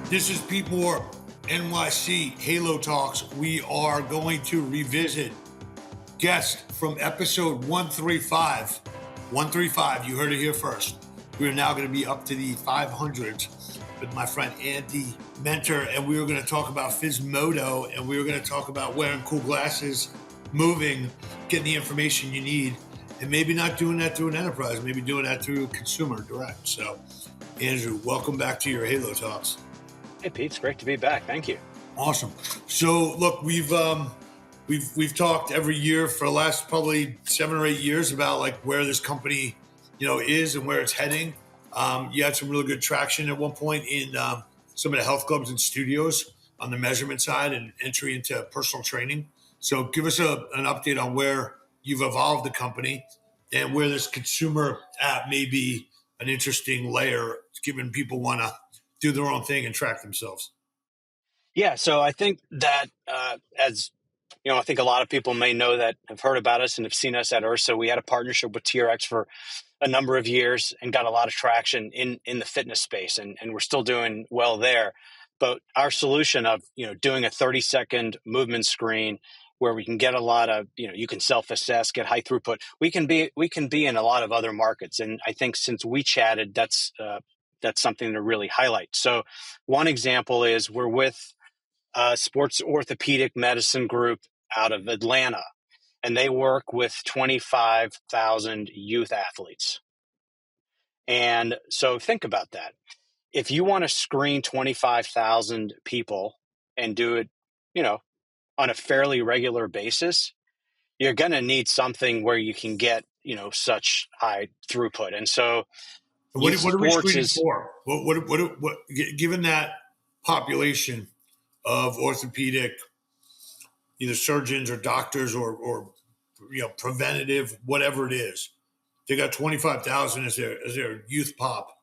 This is Pete Moore, NYC Halo Talks. We are going to revisit guest from episode 135. 135, you heard it here first. We are now going to be up to the 500s with my friend Andy Menter, and we were going to talk about Physmodo, and we were going to talk about wearing cool glasses, moving, getting the information you need, and maybe not doing that through an enterprise, maybe doing that through consumer direct. So, Andrew, welcome back to your Halo Talks. Hey, Pete, it's great to be back. Thank you. Awesome. So, look, we've talked every year for the last probably 7 or 8 years about like where this company, is and where it's heading. You had some really good traction at one point in some of the health clubs and studios on the measurement side and entry into personal training. So, give us an update on where you've evolved the company and where this consumer app may be an interesting layer, given people want to do their own thing and track themselves. Yeah, so I think that as you know, I think a lot of people may know that have heard about us and have seen us at URSA. We had a partnership with TRX for a number of years and got a lot of traction in the fitness space, and we're still doing well there. But our solution of doing a 30-second movement screen where we can get a lot of you can self-assess, get high throughput. We can be in a lot of other markets, and I think since we chatted, that's something to really highlight. So one example is we're with a sports orthopedic medicine group out of Atlanta, and they work with 25,000 youth athletes. And so think about that. If you want to screen 25,000 people and do it, on a fairly regular basis, you're going to need something where you can get, such high throughput. And so what are we screening for? What, given that population of orthopedic, either surgeons or doctors or preventative, whatever it is, they got 25,000 as their youth pop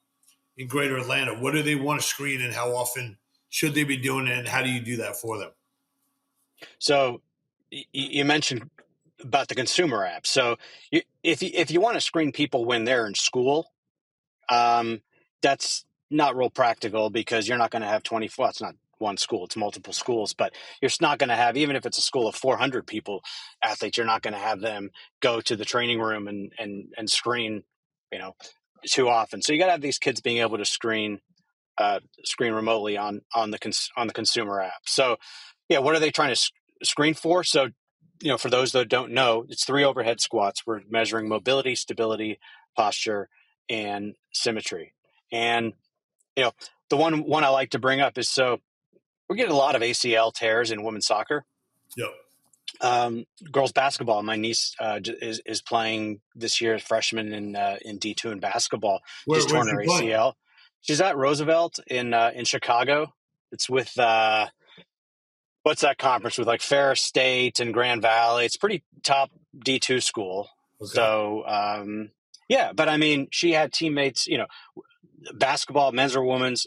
in Greater Atlanta. What do they want to screen, and how often should they be doing it, and how do you do that for them? So you mentioned about the consumer app. So if you want to screen people when they're in school, that's not real practical because you're not going to have 24. Well, it's not one school, it's multiple schools, but you're not going to have, even if it's a school of 400 people, athletes, you're not going to have them go to the training room and screen, too often. So you got to have these kids being able to screen remotely on the consumer app. So yeah, what are they trying to screen for? So, for those that don't know, it's 3 overhead squats. We're measuring mobility, stability, posture, and symmetry. And, the one I like to bring up is, so we're getting a lot of ACL tears in women's soccer. Yep. Girls basketball. My niece is playing this year as freshman in D2 in basketball. She's torn her ACL. She's at Roosevelt in Chicago. It's with what's that conference with, like Ferris State and Grand Valley? It's pretty top D2 school. Okay. So yeah, but I mean, she had teammates, basketball, men's or women's,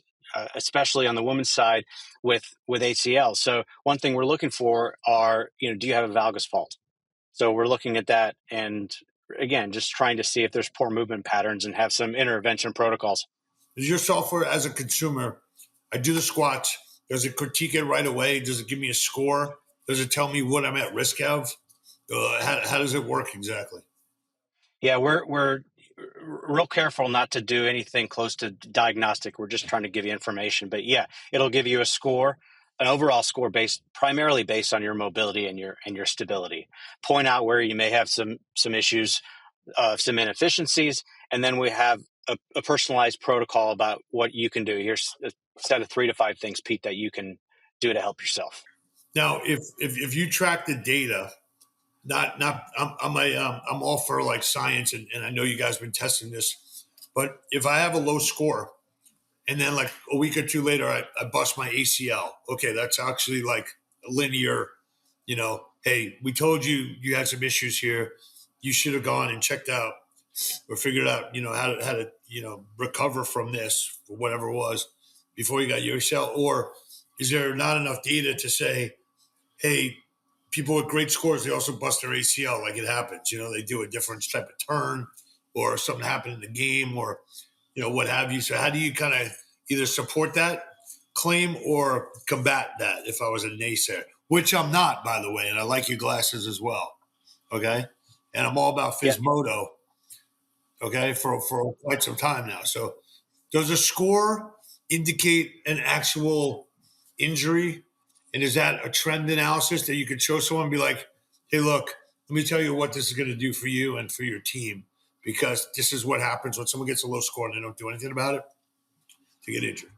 especially on the women's side with ACL. So one thing we're looking for are, do you have a valgus fault? So we're looking at that, and again, just trying to see if there's poor movement patterns and have some intervention protocols. Is your software, as a consumer, I do the squats, does it critique it right away? Does it give me a score? Does it tell me what I'm at risk of? How does it work exactly? Yeah, we're real careful not to do anything close to diagnostic. We're just trying to give you information. But yeah, it'll give you a score, an overall score primarily based on your mobility and your stability. Point out where you may have some issues, some inefficiencies, and then we have a personalized protocol about what you can do. Here's a set of 3 to 5 things, Pete, that you can do to help yourself. Now, if you track the data, I'm all for like science, and I know you guys have been testing this, but if I have a low score and then like a week or 2 later, I bust my ACL, okay, that's actually like a linear, hey, we told you had some issues here. You should have gone and checked out or figured out, how to recover from this or whatever it was before you got your ACL. Or is there not enough data to say, hey, people with great scores, they also bust their ACL, like it happens. They do a different type of turn or something happened in the game or, what have you. So how do you kind of either support that claim or combat that if I was a naysayer, which I'm not, by the way. And I like your glasses as well. Okay. And I'm all about Yeah. Physmodo. Okay. For quite some time now. So does a score indicate an actual injury? And is that a trend analysis that you could show someone and be like, hey, look, let me tell you what this is going to do for you and for your team, because this is what happens when someone gets a low score and they don't do anything about it to get injured.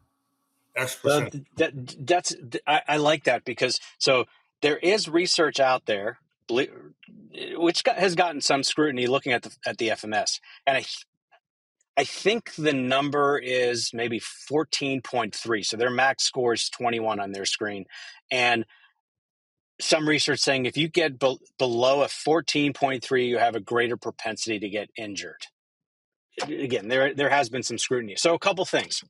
X Well, percent. I like that, because so there is research out there which has gotten some scrutiny looking at the FMS, and I think the number is maybe 14.3. So their max score is 21 on their screen, and some research saying if you get below a 14.3, you have a greater propensity to get injured. Again, there has been some scrutiny. So a couple things.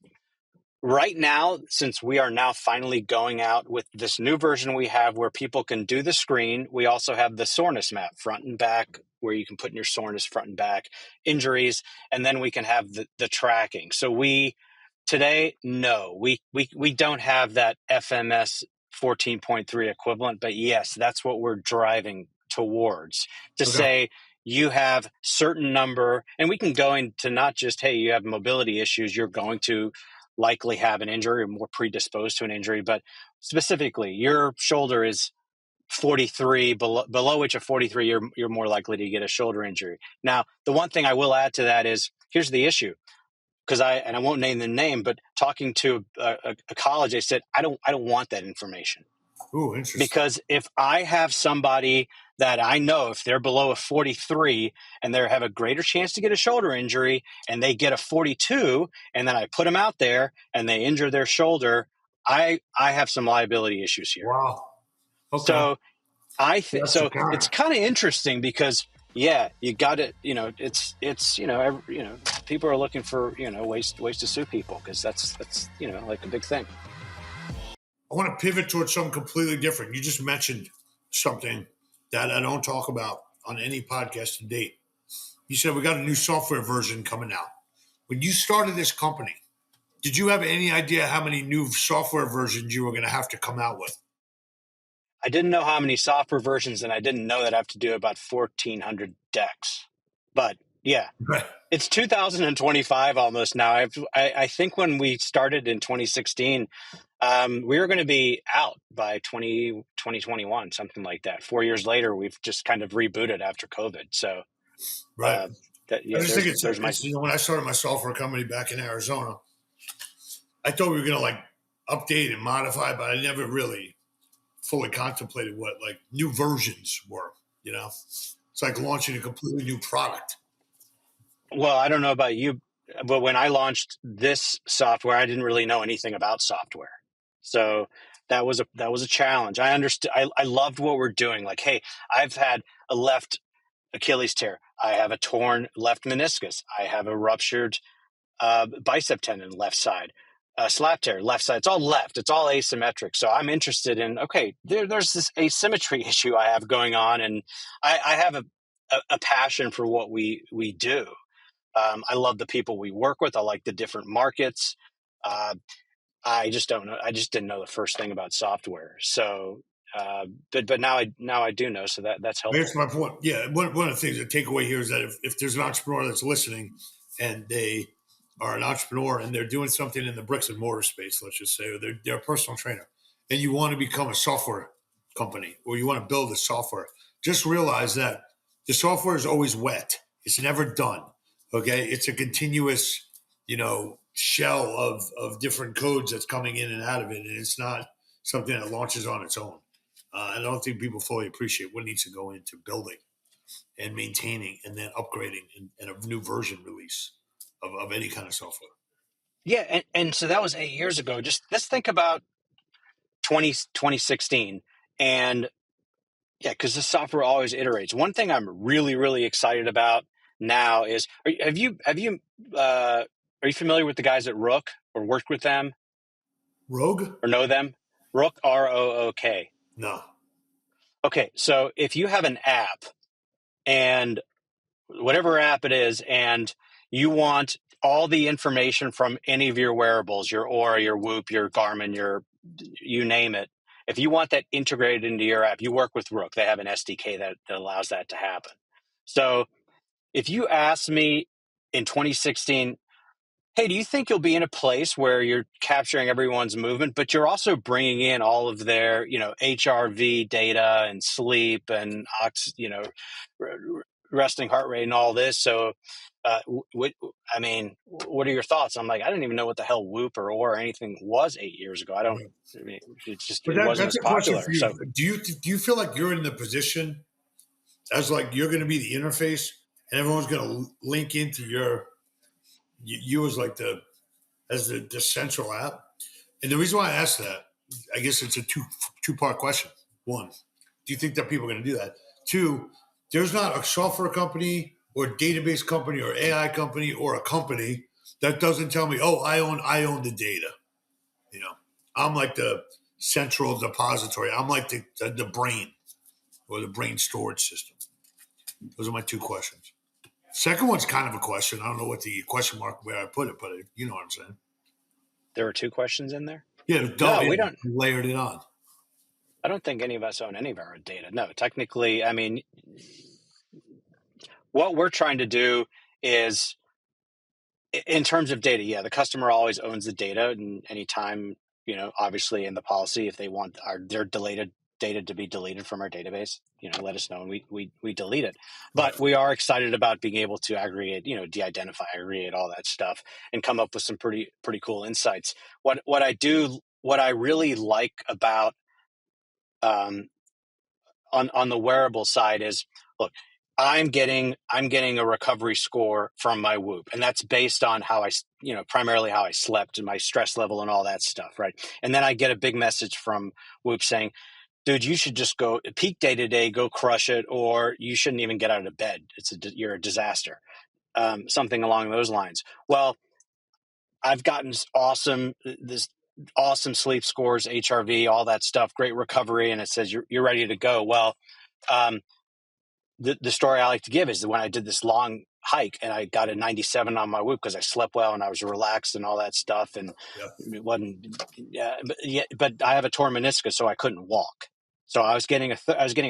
Right now, since we are now finally going out with this new version we have where people can do the screen, we also have the soreness map front and back, where you can put in your soreness front and back, injuries, and then we can have the tracking. So today, no, we don't have that FMS 14.3 equivalent, but yes, that's what we're driving towards, to Okay. say you have certain number, and we can go into not just, hey, you have mobility issues, you're going to likely have an injury or more predisposed to an injury, but specifically your shoulder is 43, below which of 43 you're more likely to get a shoulder injury. Now, the one thing I will add to that is, here's the issue, because I won't name the name, but talking to a college, they said I don't want that information. Ooh, interesting. Because if I have somebody that I know, if they're below a 43 and they have a greater chance to get a shoulder injury, and they get a 42, and then I put them out there and they injure their shoulder, I have some liability issues here. Wow. Okay. So That's the so kind. it's kind of interesting, because you got to, it's people are looking for, ways to sue people, because that's like a big thing. I want to pivot towards something completely different. You just mentioned something that I don't talk about on any podcast to date. You said we got a new software version coming out. When you started this company, did you have any idea how many new software versions you were going to have to come out with? I didn't know how many software versions, and I didn't know that I have to do about 1,400 decks. But yeah, Right. it's 2025 almost now. I think when we started in 2016, we were going to be out by 2021, something like that. 4 years later, we've just kind of rebooted after COVID. So Right. I just think there's my. it's when I started my software company back in Arizona, I thought we were going to like update and modify, but I never really fully contemplated what like new versions were. You know, it's like launching a completely new product. Well, I don't know about you, but when I launched this software, I didn't really know anything about software. So that was a challenge. I understood. I loved what we're doing. Like, hey, I've had a left Achilles tear. I have a torn left meniscus. I have a ruptured bicep tendon left side. Slap tear left side. It's all left. It's all asymmetric. So I'm interested in, okay, there's this asymmetry issue I have going on, and I have a passion for what we do. I love the people we work with. I like the different markets. Uh, I just don't know. I just didn't know the first thing about software. So, but now I do know. So that's Here's helpful. my point. Yeah, one of the things that take away here is that if there's an entrepreneur that's listening and they are an entrepreneur and they're doing something in the bricks and mortar space, let's just say, or they're a personal trainer, and you want to become a software company or you want to build a software, just realize that the software is always wet. It's never done. Okay, it's a continuous, shell of different codes that's coming in and out of it, and it's not something that launches on its own. I don't think people fully appreciate what needs to go into building and maintaining and then upgrading and a new version release of any kind of software. Yeah, and so that was 8 years ago. Just let's think about 2016, and yeah, because the software always iterates. One thing I'm really, really excited about now is, are you familiar with the guys at Rook, or worked with them Rogue? or know them? Rook, ROOK. No. Okay, so if you have an app, and whatever app it is, and you want all the information from any of your wearables, your Aura, your Whoop, your Garmin, you name it. If you want that integrated into your app, you work with Rook. They have an SDK that allows that to happen. So if you ask me in 2016, hey, do you think you'll be in a place where you're capturing everyone's movement, but you're also bringing in all of their, HRV data and sleep and resting heart rate and all this? So, what are your thoughts? I'm like, I didn't even know what the hell Whoop or anything was 8 years ago. I mean, But it wasn't that's as a question popular. for you. So Do you feel like you're in the position as like you're going to be the interface and everyone's going to link into you as like the central app? And the reason why I asked that, I guess it's a two-part question. One, do you think that people are going to do that? Two, there's not a software company or database company or AI company or a company that doesn't tell me, oh, I own the data. You know, I'm like the central depository. I'm like the brain or the brain storage system. Those are my two questions. Second one's kind of a question. I don't know what the question mark where I put it, but you know what I'm saying. there were two questions in there. Yeah, No, yeah, we don't. layered it on. I don't think any of us own any of our data. No, technically, I mean, what we're trying to do is, in terms of data, yeah, the customer always owns the data, and anytime, obviously in the policy, if they want their deleted data to be deleted from our database, let us know and we delete it. Right. But we are excited about being able to aggregate, de-identify, aggregate all that stuff, and come up with some pretty cool insights. What I really like about um, on the wearable side is, look, I'm getting a recovery score from my Whoop, and that's based on how primarily how I slept and my stress level and all that stuff, right? And then I get a big message from Whoop saying, dude, you should just go peak day to day, go crush it, or you shouldn't even get out of bed. You're a disaster. Something along those lines. Well, I've gotten this awesome sleep scores, HRV, all that stuff, great recovery, and it says you're ready to go. Well, um, the story I like to give is that when I did this long hike and I got a 97 on my Whoop because I slept well and I was relaxed and all that stuff, and Yeah. it wasn't, but I have a torn meniscus, so I couldn't walk. So I was getting a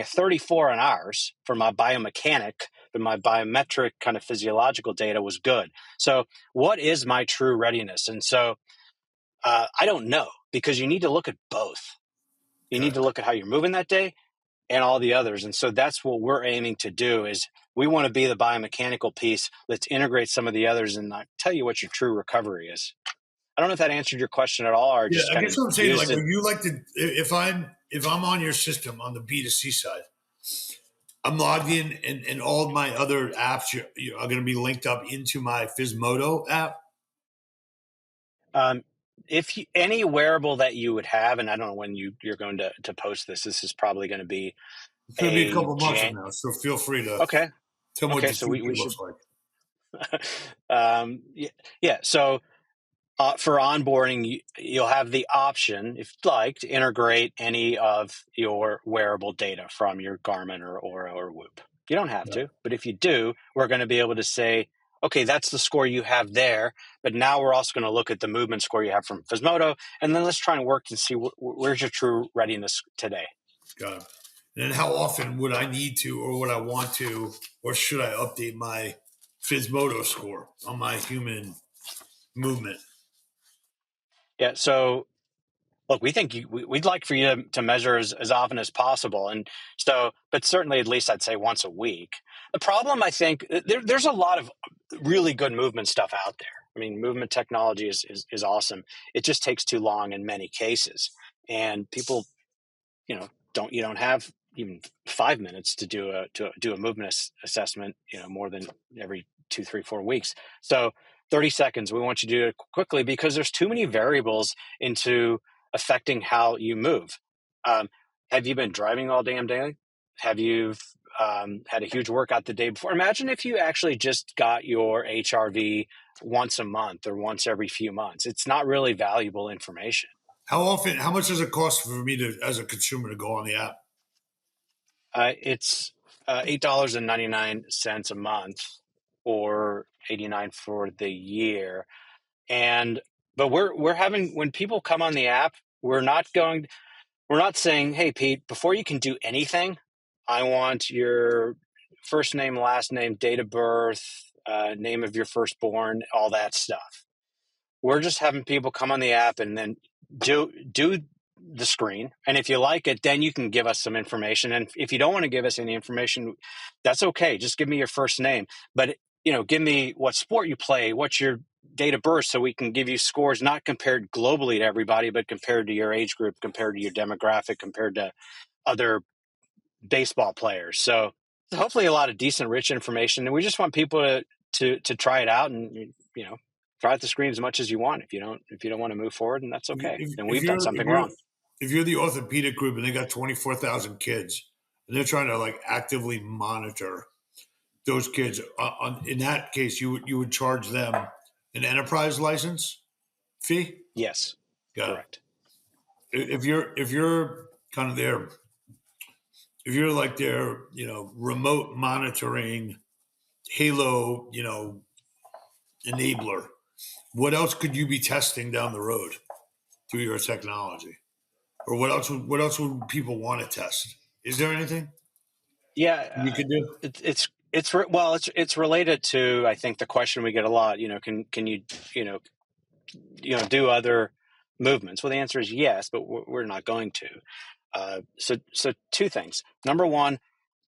34 on ours for my biomechanic, but my biometric kind of physiological data was good. So what is my true readiness? And so I don't know, because you need to look at both. You need Okay. to look at how you're moving that day and all the others. And so that's what we're aiming to do is we want to be the biomechanical piece. Let's integrate some of the others and not tell you what your true recovery is. I don't know if that answered your question at all or Yeah, just I kind guess of what I'm saying, used like, it. are you like the if I'm on your system on the B2C side, I'm logged in and all of my other apps are going to be linked up into my Physmodo app. Um, if any wearable that you would have, and I don't know when you're going to post this, this is probably going to be It's going to be a couple months from Jan. now, so feel free to Okay. tell me what Okay. the So we future should, looks like. yeah, yeah. So for onboarding, you'll have the option, if you'd like, to integrate any of your wearable data from your Garmin or Aura or Whoop. You don't have Yeah, to, but if you do, we're going to be able to say, okay, that's the score you have there, but now we're also going to look at the movement score you have from Physmodo, and then let's try and work to see where's your true readiness today. got it. And then how often would I need to, or would I want to, or should I update my Physmodo score on my human movement? Yeah, so look, we think we'd like for you to measure as often as possible. And so, but certainly at least I'd say once a week. The problem, I think, there's a lot of really good movement stuff out there. I mean, movement technology is awesome. It just takes too long in many cases. And people, you don't have even 5 minutes to do a movement assessment, more than every 2, 3, 4 weeks. So 30 seconds, we want you to do it quickly because there's too many variables into affecting how you move. Um, have you been driving all damn day? Have you had a huge workout the day before? Imagine if you actually just got your HRV once a month or once every few months. It's not really valuable information. How often? How much does it cost for me to, as a consumer, to go on the app? It's $8.99 a month, or $89 for the year. But we're having, when people come on the app, we're not saying, hey, Pete, before you can do anything, I want your first name, last name, date of birth, name of your firstborn, all that stuff. We're just having people come on the app and then do the screen. And if you like it, then you can give us some information. And if you don't want to give us any information, that's okay. Just give me your first name. But, give me what sport you play, what's your date of birth, so we can give you scores, not compared globally to everybody, but compared to your age group, compared to your demographic, compared to other baseball players. So hopefully a lot of decent, rich information. And we just want people to try it out and, try out the screen as much as you want. If you don't want to move forward, and that's okay. And we've done something wrong. If you're the orthopedic group and they got 24,000 kids and they're trying to like actively monitor those kids, in that case, you would charge them an enterprise license fee. Yes, correct. If you're kind of there, if you're like their remote monitoring Halo enabler, what else could you be testing down the road through your technology? Or what else would people want to test? Is there anything? Yeah, you could do? It's related to, I think, the question we get a lot. Can you do other movements? Well, the answer is yes, but we're not going to. So two things. Number one,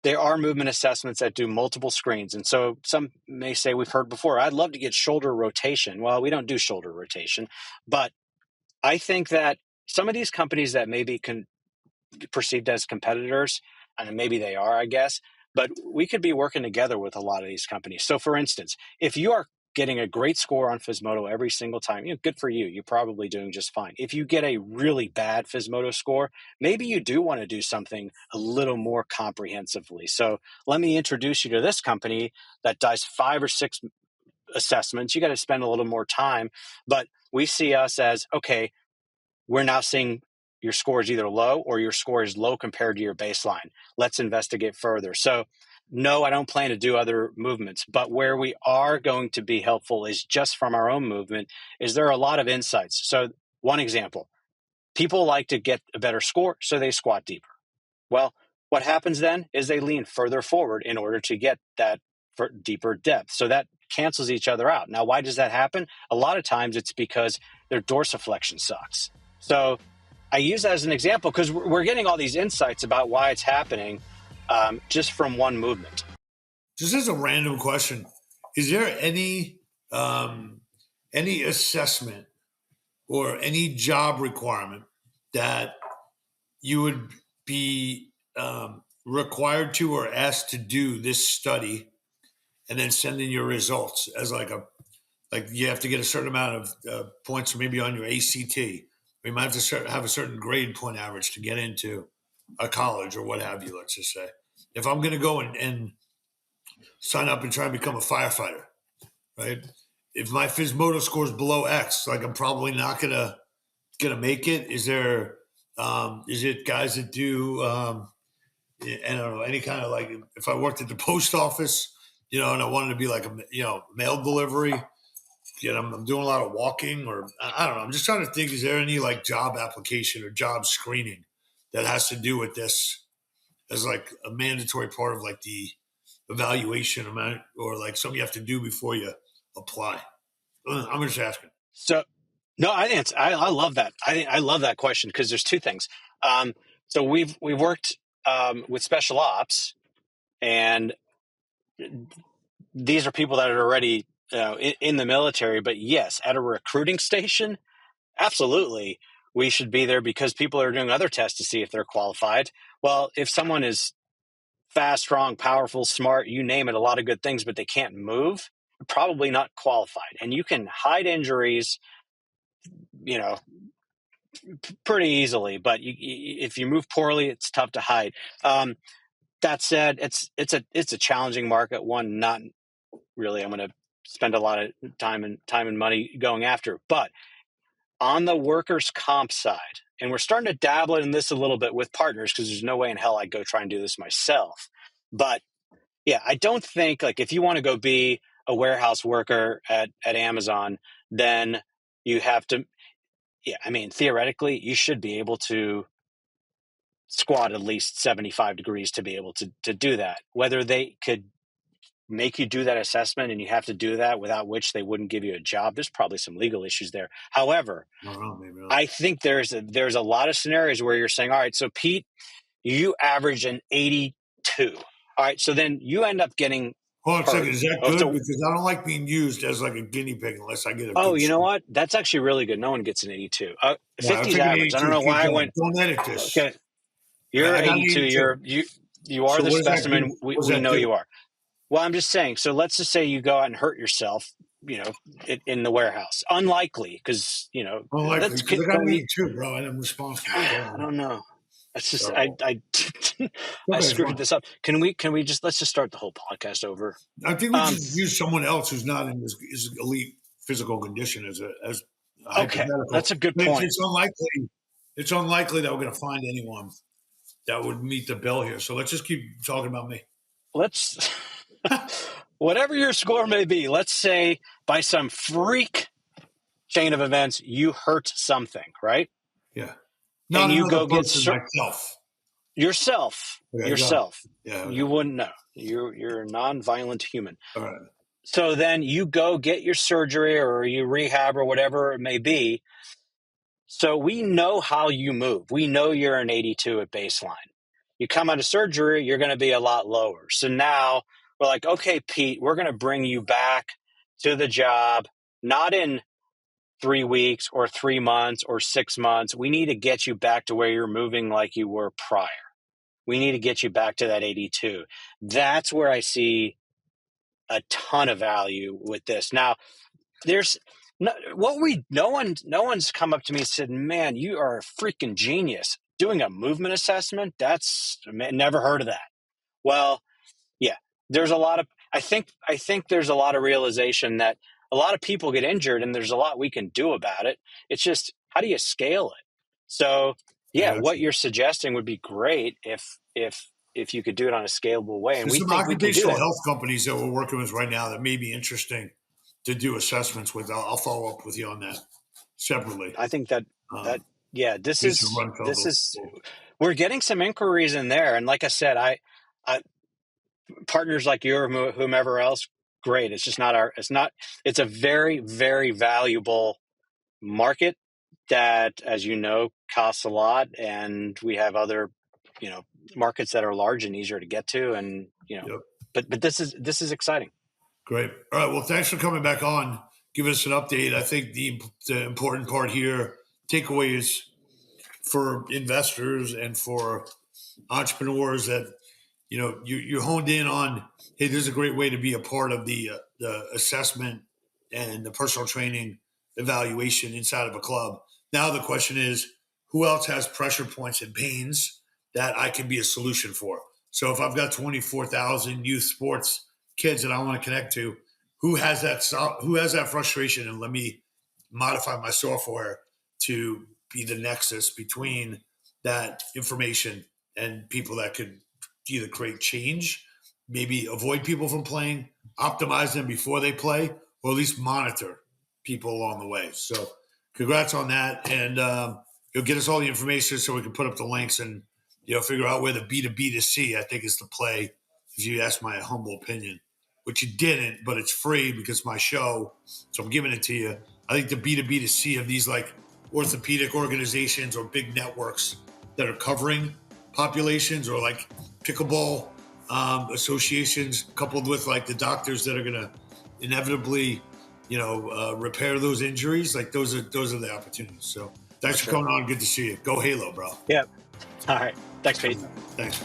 there are movement assessments that do multiple screens. And so some may say, we've heard before, I'd love to get shoulder rotation. Well, we don't do shoulder rotation, but I think that some of these companies that may be perceived as competitors, and maybe they are, I guess, but we could be working together with a lot of these companies. So for instance, if you are getting a great score on Physmodo every single time, good for you. You're probably doing just fine. If you get a really bad Physmodo score, maybe you do want to do something a little more comprehensively. So let me introduce you to this company that does 5 or 6 assessments. You got to spend a little more time, but we see us as, okay, we're now seeing your score is either low or your score is low compared to your baseline. Let's investigate further. So no, I don't plan to do other movements, but where we are going to be helpful is just from our own movement, is there are a lot of insights. So one example, people like to get a better score, so they squat deeper. Well, what happens then is they lean further forward in order to get that for deeper depth. So that cancels each other out. Now, why does that happen? A lot of times it's because their dorsiflexion sucks. So I use that as an example because we're getting all these insights about why it's happening just from one movement. Just as a random question, is there any assessment or any job requirement that you would be required to or asked to do this study and then send in your results as like you have to get a certain amount of points, or maybe on your ACT? We might have to have a certain grade point average to get into a college or what have you, let's just say. If I'm going to go and sign up and try and become a firefighter, right? If my Physmodo score is below X, like I'm probably not gonna make it. Is it guys that do I don't know, any kind of, like, if I worked at the post office, and I wanted to be like mail delivery, I'm doing a lot of walking, or I don't know. I'm just trying to think, is there any like job application or job screening that has to do with this as like a mandatory part of like the evaluation amount, or like something you have to do before you apply? I'm just asking. So, no, I think I love that. I love that question because there's two things. So we've worked with special ops, and these are people that are already in the military. But yes, at a recruiting station, absolutely, we should be there because people are doing other tests to see if they're qualified. Well, if someone is fast, strong, powerful, smart, you name it, a lot of good things, but they can't move, probably not qualified. And you can hide injuries, pretty easily, but if you move poorly, it's tough to hide. That said, it's a challenging market. One, not really I'm going to spend a lot of time and money going after, but on the workers' comp side, and we're starting to dabble in this a little bit with partners because there's no way in hell I'd go try and do this myself. But yeah, I don't think, like, if you want to go be a warehouse worker at Amazon, then you have to, yeah, I mean, theoretically, you should be able to squat at least 75 degrees to be able to do that. Whether they could make you do that assessment and you have to do that, without which they wouldn't give you a job, there's probably some legal issues there. However, I don't know, maybe not. I think there's a lot of scenarios where you're saying, all right, so Pete, you average an 82. All right, so then you end up getting Hold on a second. Is that hurt. good? Because I don't like being used as like a guinea pig unless I get a Oh, good you know score. what? That's actually really good. No one gets an 82. Yeah, I'll 50 is take an average. I don't 82. know Keep why I going. went. Don't edit this. Okay, you're I got an 82. 82. You are So the what does that do? specimen. What does We that know do? you are. Well, I'm just saying. So let's just say you go out and hurt yourself. In the warehouse. Unlikely, because Unlikely, let's because I got can an we. 82, bro, and I'm responsible. I don't know. That's just So, I I okay, screwed fine. this up. Can we just let's just start the whole podcast over? I think we should use someone else who's not in his elite physical condition as a Okay, hypothetical. that's a good But point. it's unlikely. It's unlikely that we're going to find anyone that would meet the bill here. So let's just keep talking about me. Let's whatever your score may be, let's say by some freak chain of events you hurt something, right? Yeah. Not And you another go get person, myself. yourself. Okay, go on. Yeah. Okay. You wouldn't know. You're a non-violent human. All right. So then you go get your surgery or you rehab or whatever it may be. So we know how you move. We know you're an 82 at baseline. You come out of surgery, you're going to be a lot lower. So now we're like, okay, Pete, we're going to bring you back to the job, not in 3 weeks or 3 months or 6 months. We need to get you back to where you're moving like you were prior. We need to get you back to that 82. That's where I see a ton of value with this. Now, there's no one's come up to me and said, "Man, you are a freaking genius doing a movement assessment." Never heard of that. Well, yeah, there's a lot of I think there's a lot of realization that a lot of people get injured and there's a lot we can do about it. It's just, how do you scale it? So, yeah, what you're suggesting would be great if you could do it on a scalable way, and There's we some think we can do occupational that. health companies that we're working with right now that may be interesting to do assessments with. I'll follow up with you on that separately. I think that yeah, this We should is run we're getting some inquiries in there, and like I said, I partners like you or whomever else, great. It's just not it's a very, very valuable market that, as you know, costs a lot, and we have other markets that are large and easier to get to, and Yep. but this is exciting. Great. All right. Well, thanks for coming back on. Give us an update. I think the important part here, takeaways for investors and for entrepreneurs, that you honed in on, hey, this is a great way to be a part of the assessment and the personal training evaluation inside of a club. Now the question is, who else has pressure points and pains that I can be a solution for? So if I've got 24,000 youth sports kids that I want to connect to, who has that frustration, and let me modify my software to be the nexus between that information and people that could either create change, maybe avoid people from playing, optimize them before they play, or at least monitor people along the way. So congrats on that. And you'll get us all the information so we can put up the links and figure out where the B2B to C, I think, is the play, if you ask my humble opinion, which you didn't, but it's free because it's my show. So I'm giving it to you. I think the B2B to C of these like orthopedic organizations or big networks that are covering populations, or like pickleball associations, coupled with like the doctors that are going to inevitably, repair those injuries. Like those are the opportunities. So thanks for coming on. Good to see you. Go Halo, bro. Yeah. All right. Thanks, Pete. Thanks.